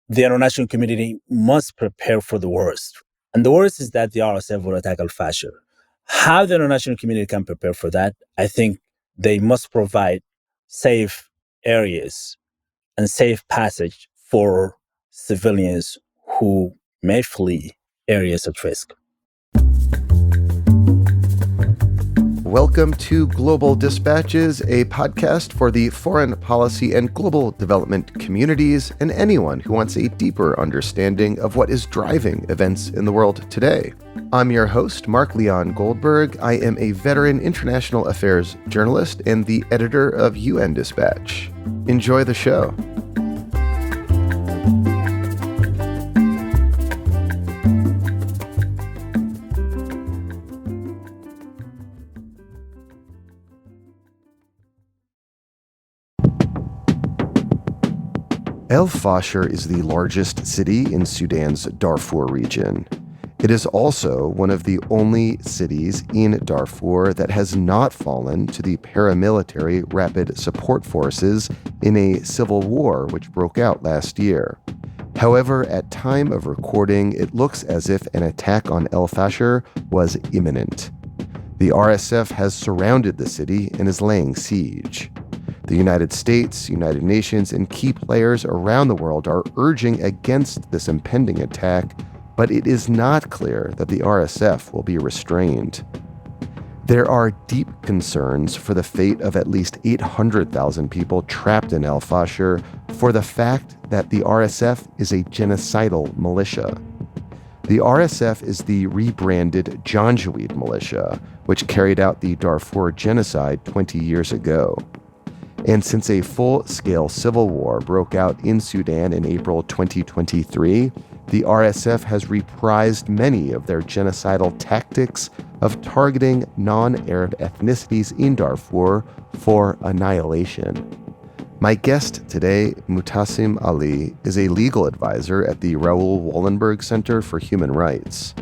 the international community must prepare for the worst. And the worst is that the RSF will attack al-Fasher. How the international community can prepare for that, I think they must provide safe areas and safe passage for civilians who may flee areas of risk. Welcome to Global Dispatches, a podcast for the foreign policy and global development communities and anyone who wants a deeper understanding of what is driving events in the world today. I'm your host, Mark Leon Goldberg. I am a veteran international affairs journalist and the editor of UN Dispatch. Enjoy the show. El Fasher is the largest city in Sudan's Darfur region. It is also one of the only cities in Darfur that has not fallen to the paramilitary rapid support forces in a civil war which broke out last year. However, at time of recording, it looks as if an attack on El Fasher was imminent. The RSF has surrounded the city and is laying siege. The United States, United Nations, and key players around the world are urging against this impending attack, but it is not clear that the RSF will be restrained. There are deep concerns for the fate of at least 800,000 people trapped in El Fasher for the fact that the RSF is a genocidal militia. The RSF is the rebranded Janjaweed Militia, which carried out the Darfur genocide 20 years ago. And since a full-scale civil war broke out in Sudan in April 2023, the RSF has reprised many of their genocidal tactics of targeting non-Arab ethnicities in Darfur for annihilation. My guest today, Mutassim Ali, is a legal advisor at the Raoul Wallenberg Center for Human Rights.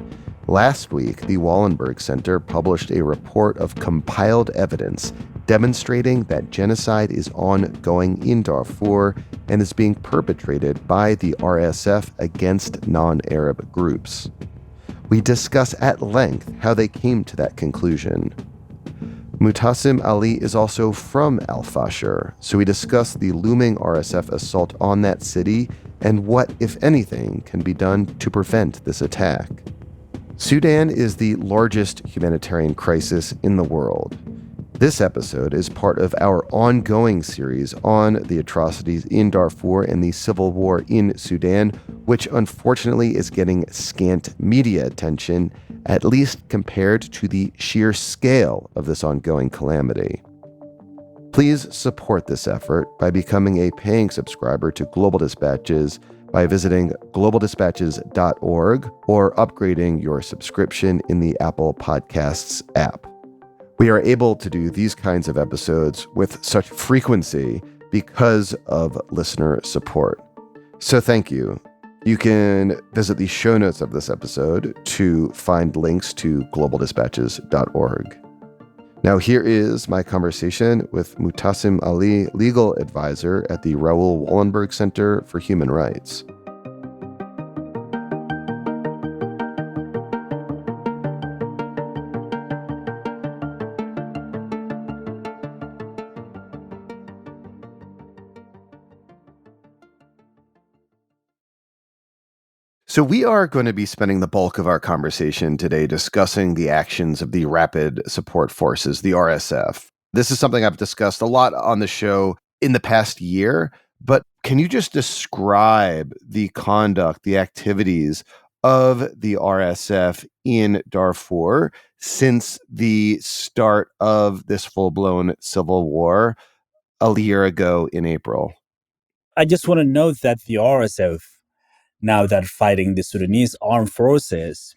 Last week, the Wallenberg Center published a report of compiled evidence demonstrating that genocide is ongoing in Darfur and is being perpetrated by the RSF against non-Arab groups. We discuss at length how they came to that conclusion. Mutassim Ali is also from El Fasher, so we discuss the looming RSF assault on that city and what, if anything, can be done to prevent this attack. Sudan is the largest humanitarian crisis in the world. This episode is part of our ongoing series on the atrocities in Darfur and the civil war in Sudan, which unfortunately is getting scant media attention, at least compared to the sheer scale of this ongoing calamity. Please support this effort by becoming a paying subscriber to Global Dispatches by visiting globaldispatches.org or upgrading your subscription in the Apple Podcasts app. We are able to do these kinds of episodes with such frequency because of listener support. So thank you. You can visit the show notes of this episode to find links to globaldispatches.org. Now here is my conversation with Mutassim Ali, legal advisor at the Raoul Wallenberg Center for Human Rights. So we are going to be spending the bulk of our conversation today discussing the actions of the Rapid Support Forces, the RSF. This is something I've discussed a lot on the show in the past year, but can you just describe the conduct, the activities of the RSF in Darfur since the start of this full-blown civil war a year ago in April? I just want to note that the RSF, now that fighting the Sudanese armed forces,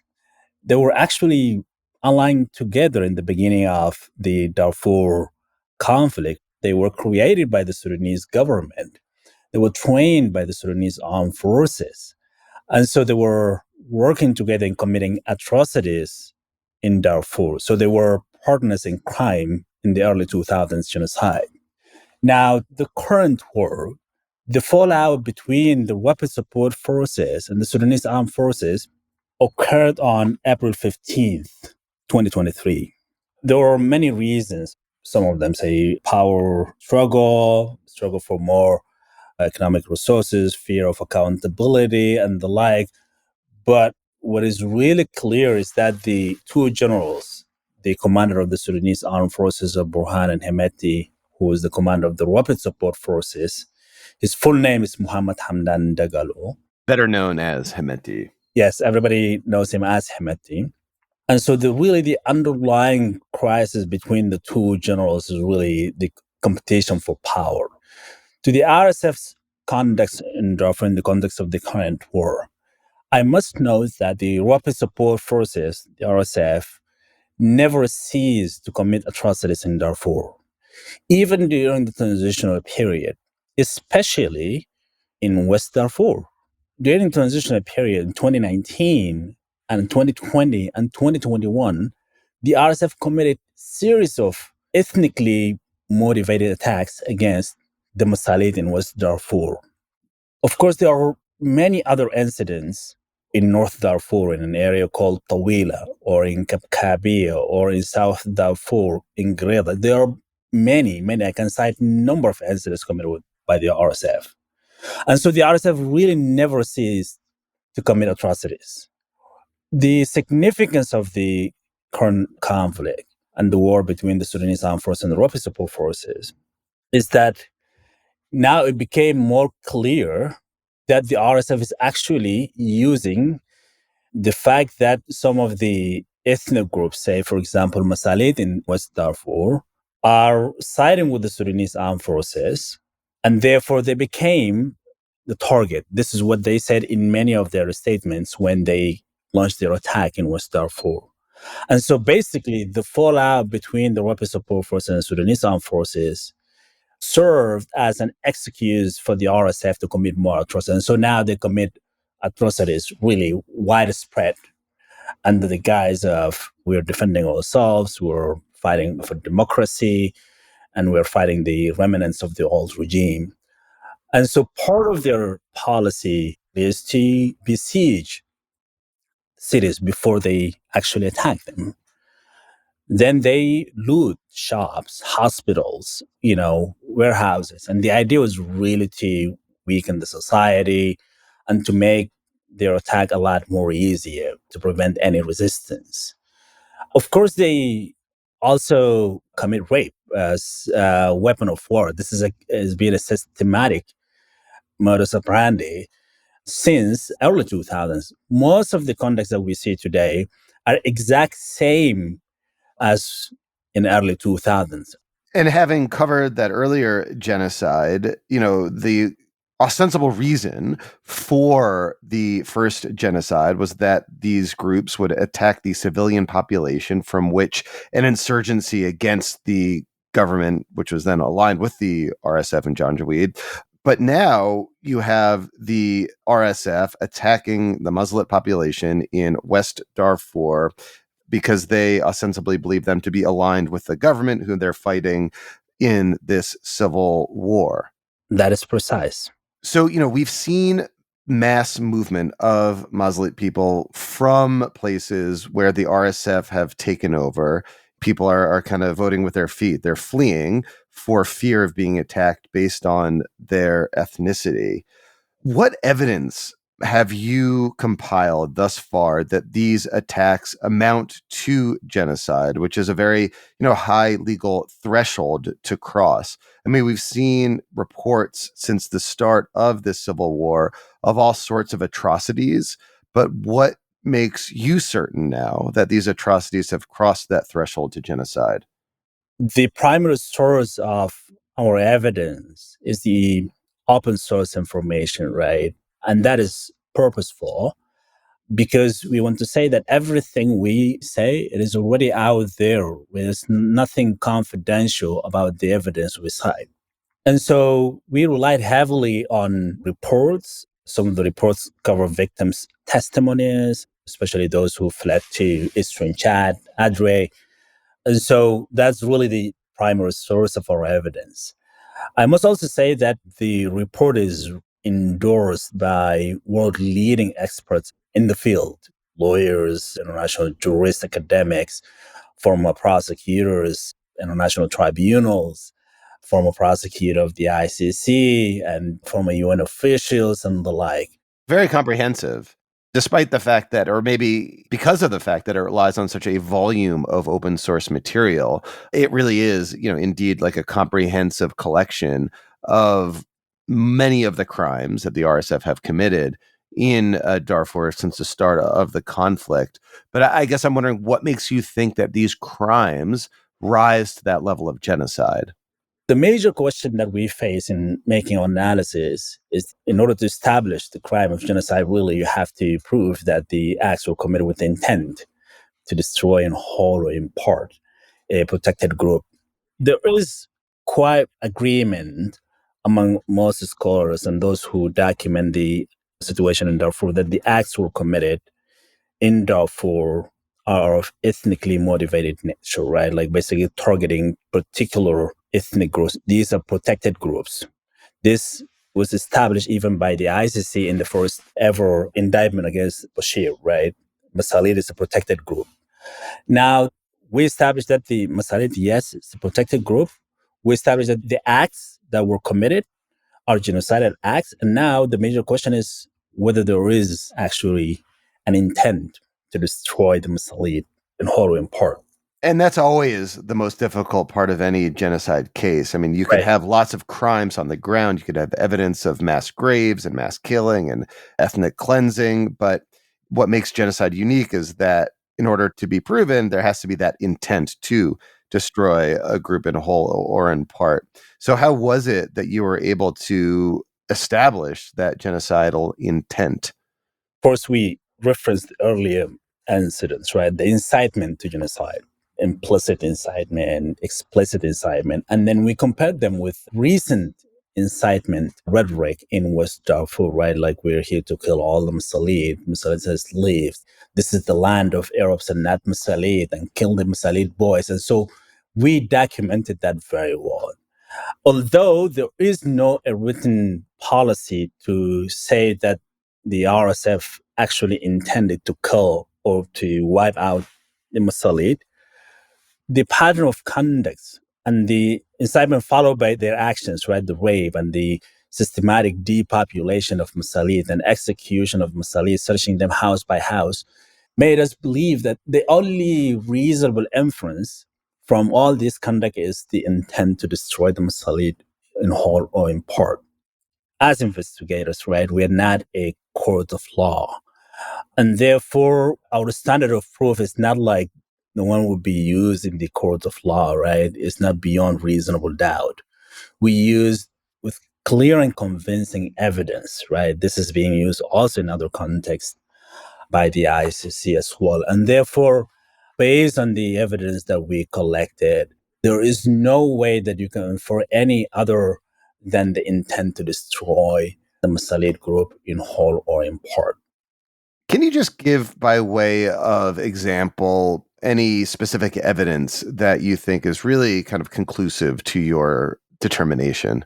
they were actually aligned together in the beginning of the Darfur conflict. They were created by the Sudanese government. They were trained by the Sudanese armed forces. And so they were working together and committing atrocities in Darfur. So they were partners in crime in the early 2000s genocide. Now, the current war The fallout between the weapon support forces and the Sudanese armed forces occurred on April 15th, 2023. There were many reasons. Some of them say power struggle for more economic resources, fear of accountability, and the like. But what is really clear is that the two generals, the commander of the Sudanese armed forces, Burhan and Hemeti, who is the commander of the rapid support forces, his full name is Muhammad Hamdan Dagalo. Better known as Hemeti. Yes, everybody knows him as Hemeti. And so the underlying crisis between the two generals is really the competition for power. To the RSF's conduct in Darfur in the context of the current war, I must note that the rapid support forces, the RSF, never ceased to commit atrocities in Darfur, even during the transitional period, especially in West Darfur. During the transitional period in 2019 and 2020 and 2021, the RSF committed a series of ethnically motivated attacks against the Masalit in West Darfur. Of course, there are many other incidents in North Darfur in an area called Tawila or in Kabia or in South Darfur in Greda. There are many. I can cite a number of incidents committed by the RSF. And so the RSF really never ceased to commit atrocities. The significance of the current conflict and the war between the Sudanese armed forces and the rapid support forces is that now it became more clear that the RSF is actually using the fact that some of the ethnic groups, say, for example, Masalit in West Darfur, are siding with the Sudanese armed forces, and therefore they became the target. This is what they said in many of their statements when they launched their attack in West Darfur. And so basically, the fallout between the rapid support forces and the Sudanese armed forces served as an excuse for the RSF to commit more atrocities. And so now they commit atrocities really widespread under the guise of we're defending ourselves, we're fighting for democracy, and we're fighting the remnants of the old regime. And so part of their policy is to besiege cities before they actually attack them. Then they loot shops, hospitals, warehouses. And the idea was really to weaken the society and to make their attack a lot more easier to prevent any resistance. Of course, they also commit rape as a weapon of war. This has been a systematic modus operandi since early 2000s. Most of the conducts that we see today are exact same as in early 2000s. And having covered that earlier genocide, the ostensible reason for the first genocide was that these groups would attack the civilian population from which an insurgency against the government, which was then aligned with the RSF and Janjaweed. But now you have the RSF attacking the Muslim population in West Darfur because they ostensibly believe them to be aligned with the government who they're fighting in this civil war. That is precise. So, we've seen mass movement of Muslim people from places where the RSF have taken over. People are kind of voting with their feet. They're fleeing for fear of being attacked based on their ethnicity. What evidence have you compiled thus far that these attacks amount to genocide, which is a very, high legal threshold to cross? I mean, we've seen reports since the start of this civil war of all sorts of atrocities, but what makes you certain now that these atrocities have crossed that threshold to genocide? The primary source of our evidence is the open source information, right? And that is purposeful because we want to say that everything we say, it is already out there. There's nothing confidential about the evidence we cite. And so we relied heavily on reports. Some of the reports cover victims' testimonies, especially those who fled to Eastern Chad, Adre. And so that's really the primary source of our evidence. I must also say that the report is endorsed by world leading experts in the field, lawyers, international jurists, academics, former prosecutors, international tribunals, former prosecutor of the ICC, and former UN officials and the like. Very comprehensive, despite the fact that, or maybe because of the fact that it relies on such a volume of open source material, it really is, indeed like a comprehensive collection of many of the crimes that the RSF have committed in Darfur since the start of the conflict. But I guess I'm wondering what makes you think that these crimes rise to that level of genocide? The major question that we face in making our analysis is, in order to establish the crime of genocide, really, you have to prove that the acts were committed with intent to destroy in whole or in part a protected group. There is quite agreement among most scholars and those who document the situation in Darfur that the acts were committed in Darfur are of ethnically motivated nature, right? Like basically targeting particular ethnic groups. These are protected groups. This was established even by the ICC in the first ever indictment against Bashir, right? Masalit is a protected group. Now, we established that the Masalit, yes, it's a protected group. We established that the acts that were committed are genocidal acts. And now the major question is whether there is actually an intent to destroy the Masalit in whole or in part. And that's always the most difficult part of any genocide case. I mean, you could Right. have lots of crimes on the ground. You could have evidence of mass graves and mass killing and ethnic cleansing. But what makes genocide unique is that in order to be proven, there has to be that intent to destroy a group in whole or in part. So, how was it that you were able to establish that genocidal intent? Of course, we referenced earlier incidents, right? The incitement to genocide, implicit incitement, explicit incitement. And then we compared them with recent incitement rhetoric in West Darfur, right? Like, we're here to kill all the Masalit. Masalit has lived. This is the land of Arabs and not Masalit, and kill the Masalit boys. And so we documented that very well. Although there is no written policy to say that the RSF actually intended to kill or to wipe out the Masalit, the pattern of conduct and the incitement followed by their actions, right, the rape and the systematic depopulation of Masalit and execution of Masalit, searching them house by house, made us believe that the only reasonable inference from all this conduct is the intent to destroy the Masalit in whole or in part. As investigators, right, we are not a court of law. And therefore, our standard of proof is not like the one would be used in the court of law, right? It's not beyond reasonable doubt. We use with clear and convincing evidence, right? This is being used also in other contexts by the ICC as well. And therefore, based on the evidence that we collected, there is no way that you can infer any other than the intent to destroy the Masalit group in whole or in part. Can you just give, by way of example, any specific evidence that you think is really kind of conclusive to your determination?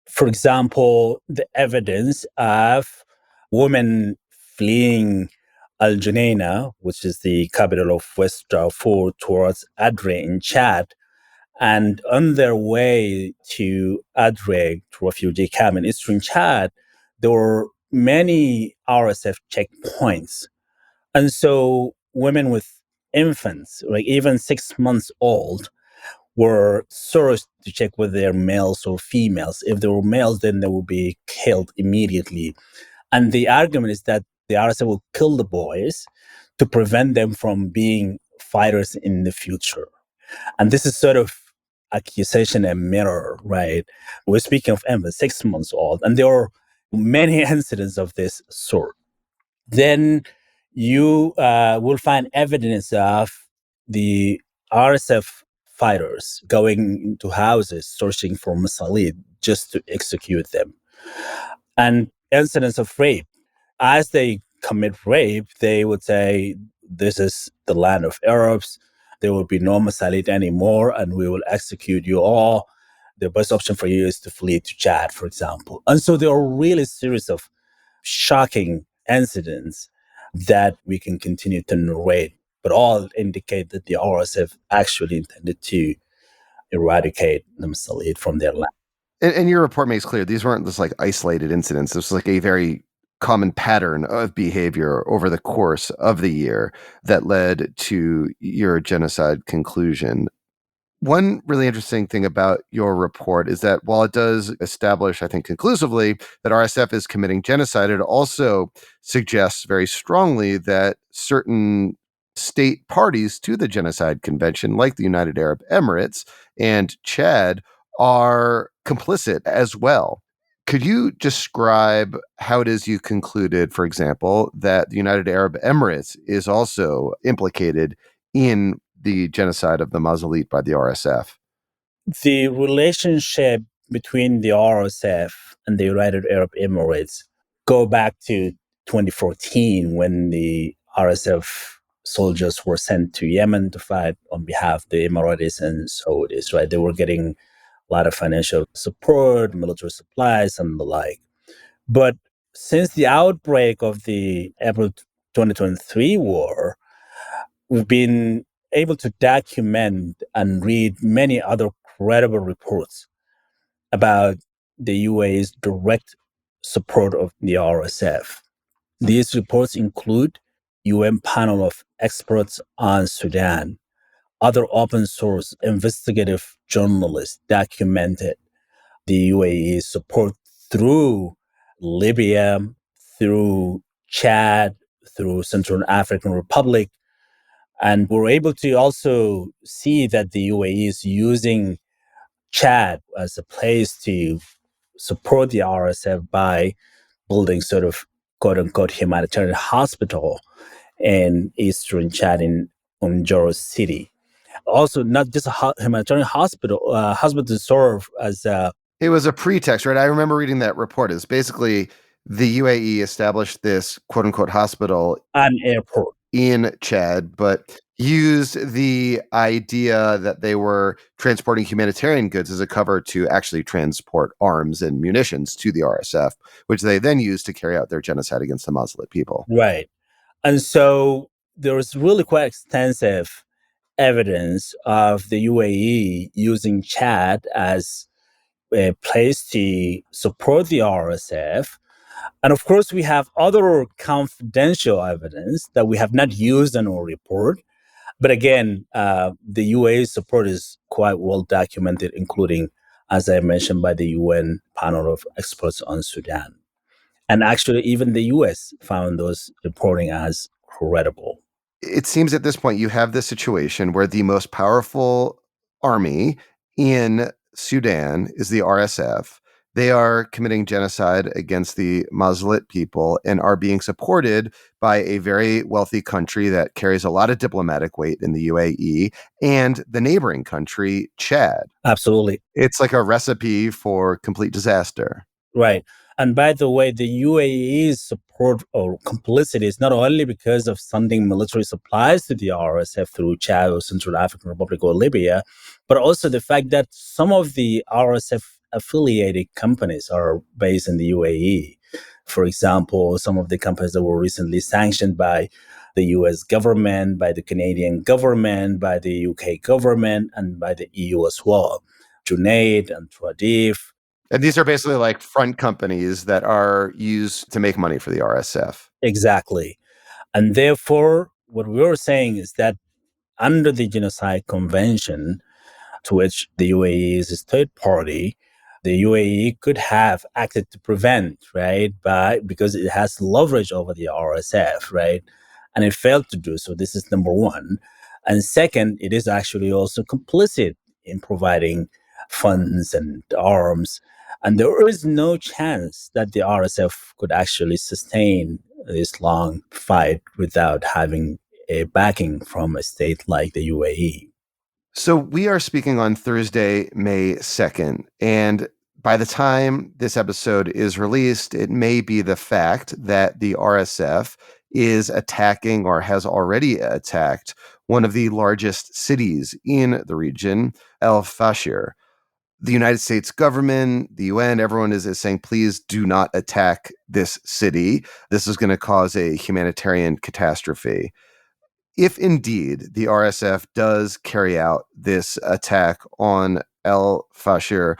For example, the evidence of women fleeing Al Junaina, which is the capital of West Darfur, towards Adre in Chad. And on their way to Adre, to refugee camp in eastern Chad, there were many RSF checkpoints. And so women with infants, like even 6 months old, were searched to check whether they're males or females. If they were males, then they would be killed immediately. And the argument is that the RSF will kill the boys to prevent them from being fighters in the future. And this is sort of accusation and mirror, right? We're speaking of infants, 6 months old, and there are many incidents of this sort. Then you will find evidence of the RSF fighters going into houses searching for Masalit just to execute them. And incidents of rape. As they commit rape, they would say, this is the land of Arabs. There will be no Masalit anymore, and we will execute you all. the best option for you is to flee to Chad, for example. And so there are really series of shocking incidents that we can continue to narrate, but all indicate that the RSF actually intended to eradicate the Masalid from their land. And your report makes clear these weren't just like isolated incidents. This was like a very common pattern of behavior over the course of the year that led to your genocide conclusion. One really interesting thing about your report is that while it does establish, I think, conclusively that RSF is committing genocide, it also suggests very strongly that certain state parties to the Genocide Convention, like the United Arab Emirates and Chad, are complicit as well. Could you describe how it is you concluded, for example, that the United Arab Emirates is also implicated in the genocide of the Masalit by the RSF? The relationship between the RSF and the United Arab Emirates go back to 2014 when the RSF soldiers were sent to Yemen to fight on behalf of the Emiratis and Saudis, right? They were getting a lot of financial support, military supplies, and the like. But since the outbreak of the April 2023 war, we've been able to document and read many other credible reports about the UAE's direct support of the RSF. These reports include UN panel of experts on Sudan. Other open source investigative journalists documented the UAE's support through Libya, through Chad, through Central African Republic. And we're able to also see that the UAE is using Chad as a place to support the RSF by building sort of quote unquote humanitarian hospital in eastern Chad in Unjoro City. Also, not just a humanitarian hospital, hospital to serve as a. It was a pretext, right? I remember reading that report. It's basically the UAE established this quote unquote hospital An airport in Chad, but used the idea that they were transporting humanitarian goods as a cover to actually transport arms and munitions to the RSF, which they then used to carry out their genocide against the Masalit people. Right. And so there was really quite extensive evidence of the UAE using Chad as a place to support the RSF. And of course, we have other confidential evidence that we have not used in our report. But again, the UAE support is quite well documented, including, as I mentioned, by the UN panel of experts on Sudan. And actually, even the US found those reporting as credible. It seems at this point you have this situation where the most powerful army in Sudan is the RSF. They are committing genocide against the Masalit people and are being supported by a very wealthy country that carries a lot of diplomatic weight in the UAE and the neighboring country, Chad. Absolutely. It's like a recipe for complete disaster. Right. And by the way, the UAE's support or complicity is not only because of sending military supplies to the RSF through Chad or Central African Republic or Libya, but also the fact that some of the RSF affiliated companies are based in the UAE. For example, some of the companies that were recently sanctioned by the US government, by the Canadian government, by the UK government, and by the EU as well. Junaid and Tradif. And these are basically like front companies that are used to make money for the RSF. Exactly. And therefore, what we're saying is that under the Genocide Convention, to which the UAE is a third party, the UAE could have acted to prevent, right? Because it has leverage over the RSF, right? And it failed to do so. This is number one. And second, it is actually also complicit in providing funds and arms. And there is no chance that the RSF could actually sustain this long fight without having a backing from a state like the UAE. So we are speaking on Thursday, May 2nd. And by the time this episode is released, it may be the fact that the RSF is attacking or has already attacked one of the largest cities in the region, El Fasher. The United States government, the UN, everyone is saying, please do not attack this city. This is going to cause a humanitarian catastrophe. If indeed the RSF does carry out this attack on El Fasher,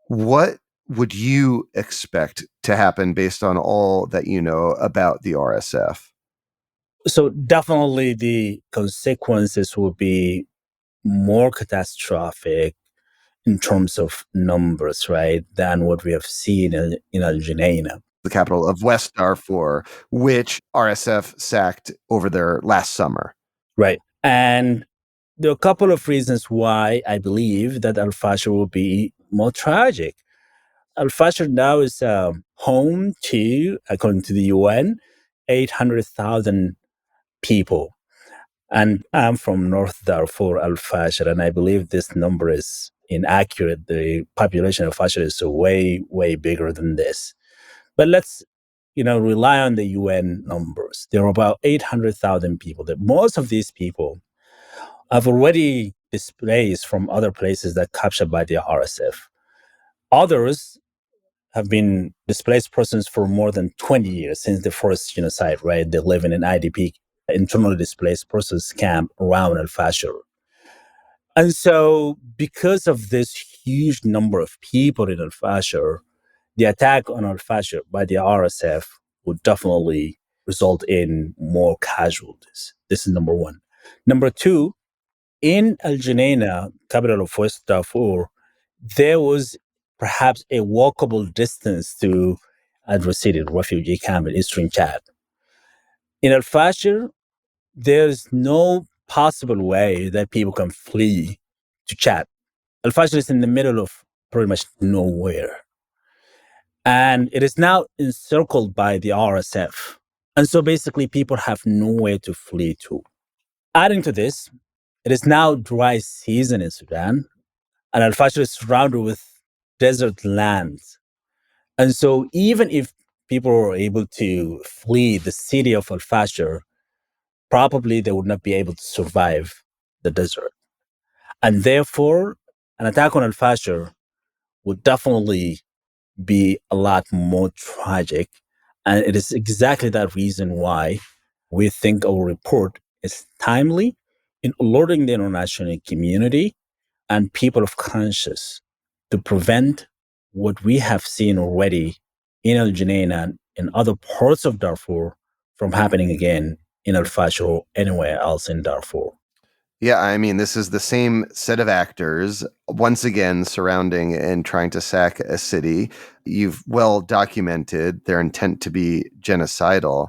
what would you expect to happen based on all that you know about the RSF? So definitely the consequences will be more catastrophic in terms of numbers, right, than what we have seen in Al Junaina. The capital of West Darfur, which RSF sacked over there last summer. Right. And there are a couple of reasons why I believe that Al Fasher will be more tragic. Al Fasher now is home to, according to the UN, 800,000 people. And I'm from North Darfur, Al Fasher, and I believe this number is inaccurate. The population of Fasher is way, way bigger than this. But let's, rely on the UN numbers. There are about 800,000 people. That most of these people have already displaced from other places that captured by the RSF. Others have been displaced persons for more than 20 years since the first genocide, right? They live in an IDP, internally displaced persons camp around Al Fasher. And so, because of this huge number of people in Al Fasher, the attack on Al Fasher by the RSF would definitely result in more casualties. This is number one. Number two, in Al Junaina, capital of West Darfur, there was perhaps a walkable distance to Al-Rasidi, refugee camp in eastern Chad. In Al Fasher, there's no possible way that people can flee to Chad. Al Fasher is in the middle of pretty much nowhere. And it is now encircled by the RSF. And so basically, people have nowhere to flee to. Adding to this, it is now dry season in Sudan, and Al Fasher is surrounded with desert lands. And so, even if people were able to flee the city of Al Fasher, probably they would not be able to survive the desert. And therefore, an attack on Al Fasher would definitely be a lot more tragic. And it is exactly that reason why we think our report is timely in alerting the international community and people of conscience to prevent what we have seen already in Al Junayn and in other parts of Darfur from happening again in Al Fasher or anywhere else in Darfur. Yeah, I mean, this is the same set of actors once again surrounding and trying to sack a city. You've well documented their intent to be genocidal.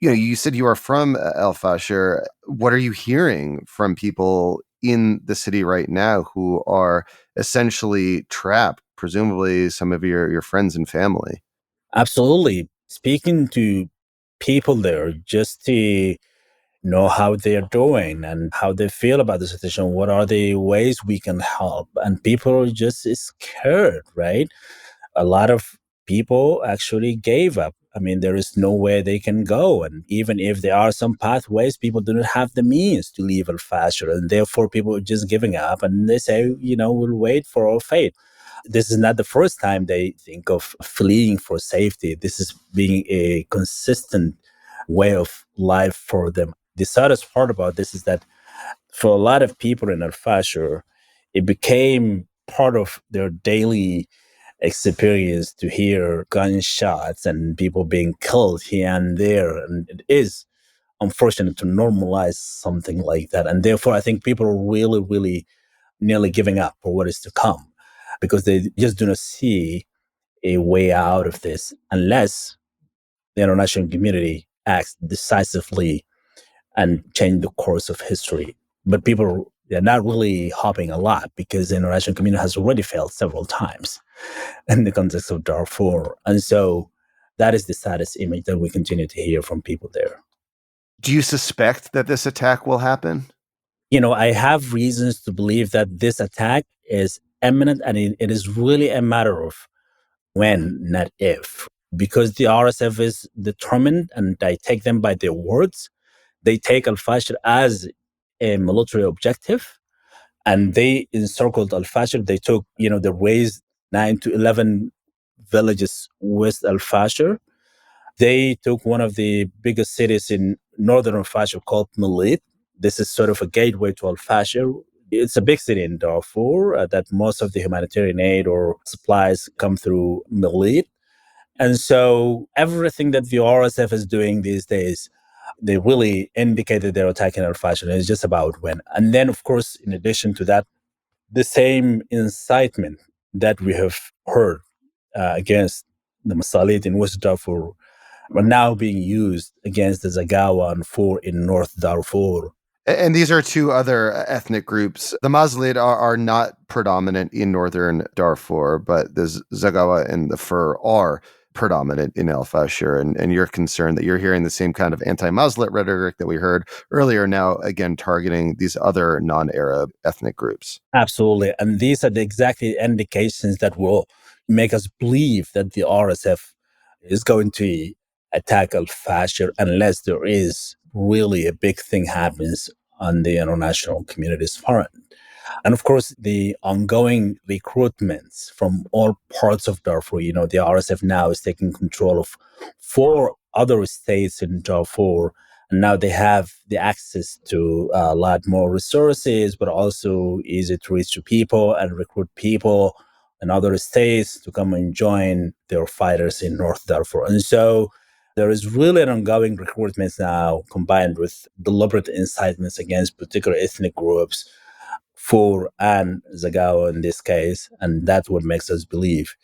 You said you are from El Fasher. What are you hearing from people in the city right now who are essentially trapped, presumably some of your friends and family? Absolutely. Speaking to people there just to know how they're doing and how they feel about the situation. What are the ways we can help? And people are just scared, right? A lot of people actually gave up. I mean, there is nowhere they can go. And even if there are some pathways, people do not have the means to leave Al Fasher. And therefore, people are just giving up and they say, we'll wait for our fate. This is not the first time they think of fleeing for safety. This is being a consistent way of life for them. The saddest part about this is that for a lot of people in Al Fasher, it became part of their daily experience to hear gunshots and people being killed here and there. And it is unfortunate to normalize something like that. And therefore, I think people are really, really nearly giving up for what is to come because they just do not see a way out of this unless the international community acts decisively and change the course of history. But people, they're not really hopping a lot because the international community has already failed several times in the context of Darfur. And so that is the saddest image that we continue to hear from people there. Do you suspect that this attack will happen? I have reasons to believe that this attack is imminent and it is really a matter of when, not if, because the RSF is determined and I take them by their words. They take Al Fasher as a military objective. and they encircled Al-Fasher. They took, they razed 9 to 11 villages west Al-Fasher. They took one of the biggest cities in northern Al-Fasher called Malit. This is sort of a gateway to Al-Fasher. It's a big city in Darfur that most of the humanitarian aid or supplies come through Malit. And so everything that the RSF is doing these days, they really indicated they're attacking Al-Fasher. It's just about when. And then, of course, in addition to that, the same incitement that we have heard against the Masalit in West Darfur are now being used against the Zagawa and Four in North Darfur. And these are two other ethnic groups. The Masalit are not predominant in northern Darfur, but the Zagawa and the Fur are predominant in El Fasher. And you're concerned that you're hearing the same kind of anti-Masalit rhetoric that we heard earlier, now again targeting these other non-Arab ethnic groups. Absolutely. And these are the exact indications that will make us believe that the RSF is going to attack Al Fasher unless there is really a big thing happens on the international community's front. And of course, the ongoing recruitments from all parts of Darfur, the RSF now is taking control of 4 other states in Darfur. And now they have the access to a lot more resources, but also easy to reach to people and recruit people in other states to come and join their fighters in North Darfur. And so there is really an ongoing recruitment now combined with deliberate incitements against particular ethnic groups, for and Zagawa in this case. And that's what makes us believe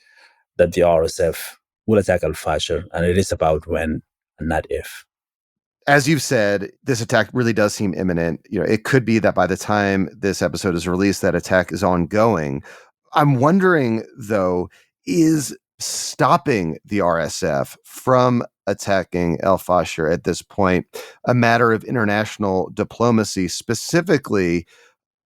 that the RSF will attack Al Fasher. And it is about when and not if. As you've said, this attack really does seem imminent. It could be that by the time this episode is released, that attack is ongoing. I'm wondering, though, is stopping the RSF from attacking El Fasher at this point a matter of international diplomacy, specifically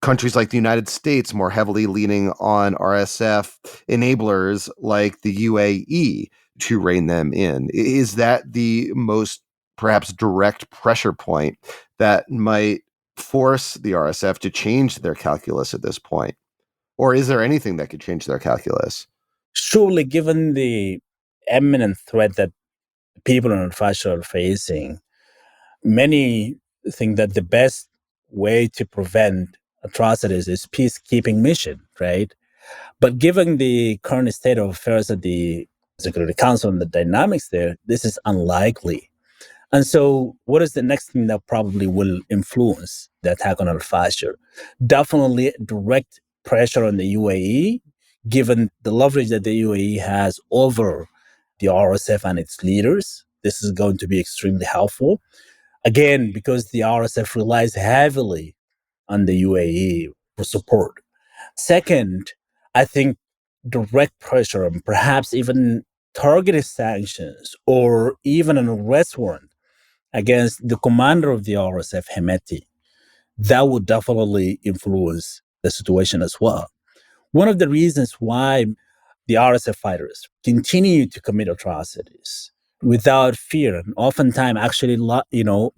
countries like the United States more heavily leaning on RSF enablers like the UAE to rein them in? Is that the most perhaps direct pressure point that might force the RSF to change their calculus at this point? Or is there anything that could change their calculus? Surely, given the imminent threat that people in Al-Fasher are facing, many think that the best way to prevent atrocities is peacekeeping mission, right? But given the current state of affairs at the Security Council and the dynamics there, this is unlikely. And so, what is the next thing that probably will influence the attack on Al Fasher? Definitely direct pressure on the UAE, given the leverage that the UAE has over the RSF and its leaders. This is going to be extremely helpful. Again, because the RSF relies heavily on the UAE for support. Second, I think direct pressure and perhaps even targeted sanctions or even an arrest warrant against the commander of the RSF, Hemeti, that would definitely influence the situation as well. One of the reasons why the RSF fighters continue to commit atrocities without fear and oftentimes actually,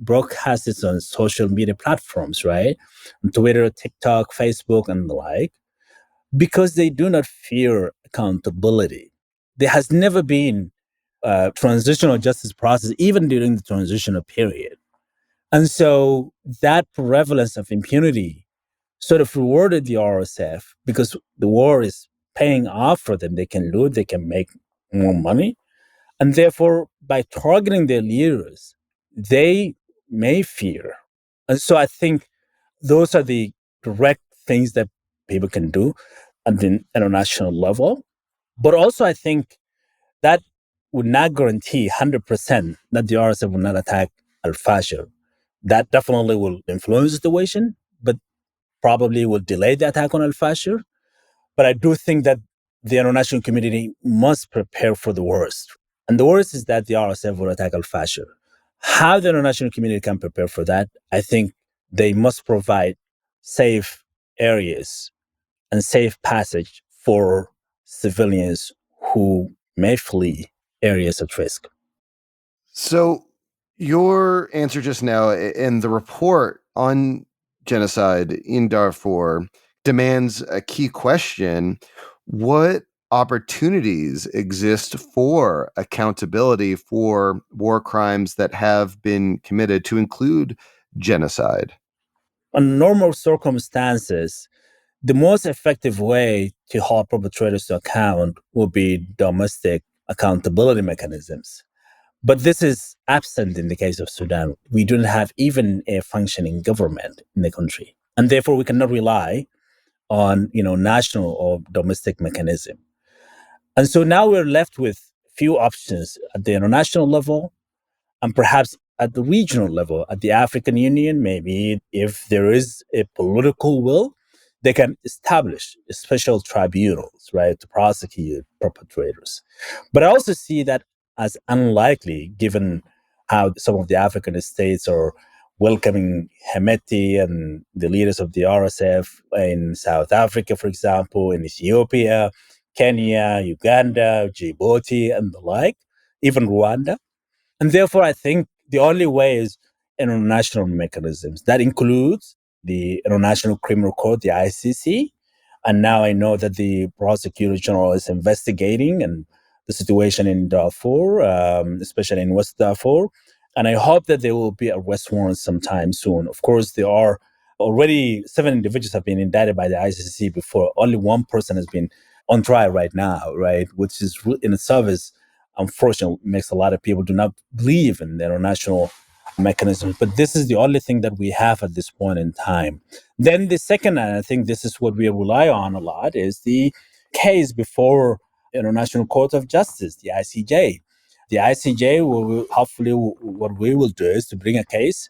broadcast it on social media platforms, right? On Twitter, TikTok, Facebook, and the like, because they do not fear accountability. There has never been a transitional justice process, even during the transitional period. And so that prevalence of impunity sort of rewarded the RSF because the war is paying off for them. They can loot, they can make more money. And therefore, by targeting their leaders, they may fear. And so I think those are the direct things that people can do at the international level. But also, I think that would not guarantee 100% that the RSF will not attack Al Fasher. That definitely will influence the situation, but probably will delay the attack on Al Fasher. But I do think that the international community must prepare for the worst. And the worst is that the RSF will attack Al Fasher. How the international community can prepare for that, I think they must provide safe areas and safe passage for civilians who may flee areas at risk. So your answer just now and the report on genocide in Darfur demands a key question. What opportunities exist for accountability for war crimes that have been committed, to include genocide? Under normal circumstances, the most effective way to hold perpetrators to account will be domestic accountability mechanisms. But this is absent in the case of Sudan. We don't have even a functioning government in the country. And therefore we cannot rely on, national or domestic mechanism. And so now we're left with few options at the international level and perhaps at the regional level, at the African Union, maybe if there is a political will, they can establish special tribunals, right, to prosecute perpetrators. But I also see that as unlikely, given how some of the African states are welcoming Hemeti and the leaders of the RSF in South Africa, for example, in Ethiopia, Kenya, Uganda, Djibouti, and the like, even Rwanda. And therefore, I think the only way is international mechanisms. That includes the International Criminal Court, the ICC. And now I know that the prosecutor general is investigating and the situation in Darfur, especially in West Darfur. And I hope that there will be arrest warrants sometime soon. Of course, there are already 7 individuals have been indicted by the ICC before. Only one person has been on trial right now, right? Which is in itself is unfortunately makes a lot of people do not believe in the international mechanisms. But this is the only thing that we have at this point in time. Then the second, and I think this is what we rely on a lot, is the case before International Court of Justice, the ICJ. The ICJ will hopefully what we will do is to bring a case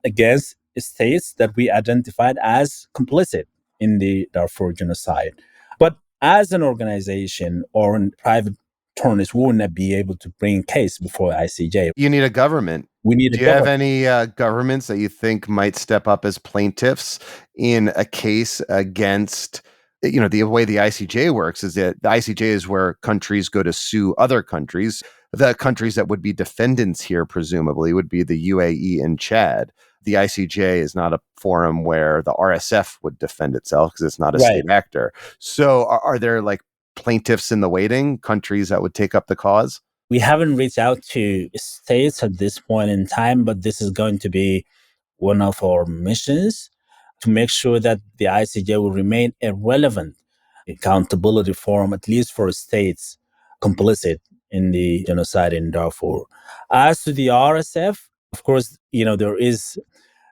against states that we identified as complicit in the Darfur genocide. But as an organization or in private attorneys, we will not be able to bring a case before ICJ. You need a government. We need Do a you have government. any governments that you think might step up as plaintiffs in a case against, the way the ICJ works is that the ICJ is where countries go to sue other countries. The countries that would be defendants here, presumably, would be the UAE and Chad. The ICJ is not a forum where the RSF would defend itself because it's not a Right. state actor. So are there like plaintiffs in the waiting, countries that would take up the cause? We haven't reached out to states at this point in time, but this is going to be one of our missions to make sure that the ICJ will remain a relevant accountability forum, at least for states complicit in the genocide in Darfur. As to the RSF, of course, there is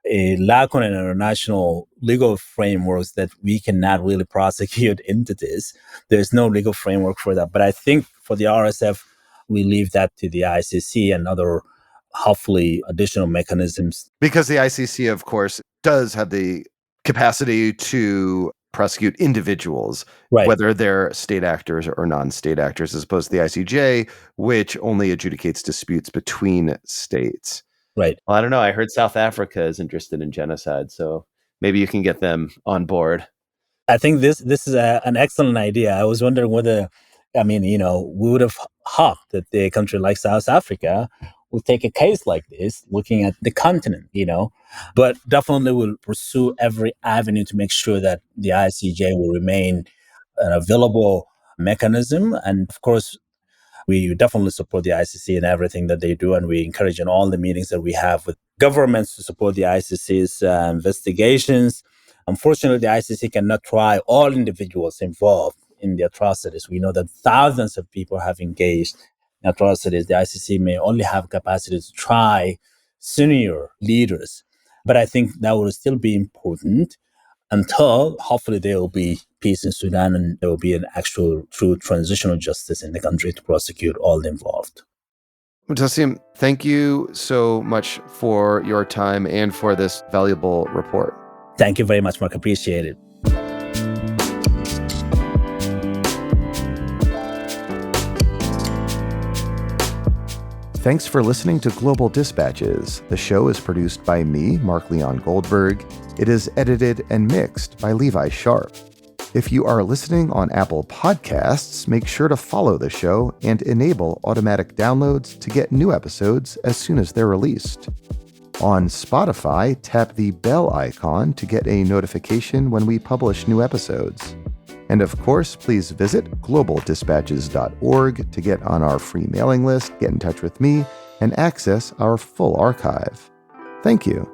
a lack on international legal frameworks that we cannot really prosecute entities. There's no legal framework for that. But I think for the RSF, we leave that to the ICC and other, hopefully, additional mechanisms. Because the ICC, of course, does have the capacity to prosecute individuals, Right. whether they're state actors or non-state actors, as opposed to the ICJ, which only adjudicates disputes between states. Right. Well, I don't know. I heard South Africa is interested in genocide, so maybe you can get them on board. I think this is an excellent idea. I was wondering whether, we would have hoped that a country like South Africa would take a case like this, looking at the continent, but definitely will pursue every avenue to make sure that the ICJ will remain an available mechanism. And of course, we definitely support the ICC in everything that they do, and we encourage in all the meetings that we have with governments to support the ICC's investigations. Unfortunately, the ICC cannot try all individuals involved in the atrocities. We know that thousands of people have engaged in atrocities. The ICC may only have capacity to try senior leaders, but I think that will still be important until hopefully there will be peace in Sudan and there will be an actual true transitional justice in the country to prosecute all the involved. Tassim, thank you so much for your time and for this valuable report. Thank you very much, Mark. Appreciate it. Thanks for listening to Global Dispatches. The show is produced by me, Mark Leon Goldberg. It is edited and mixed by Levi Sharp. If you are listening on Apple Podcasts, make sure to follow the show and enable automatic downloads to get new episodes as soon as they're released. On Spotify, tap the bell icon to get a notification when we publish new episodes. And of course, please visit globaldispatches.org to get on our free mailing list, get in touch with me, and access our full archive. Thank you.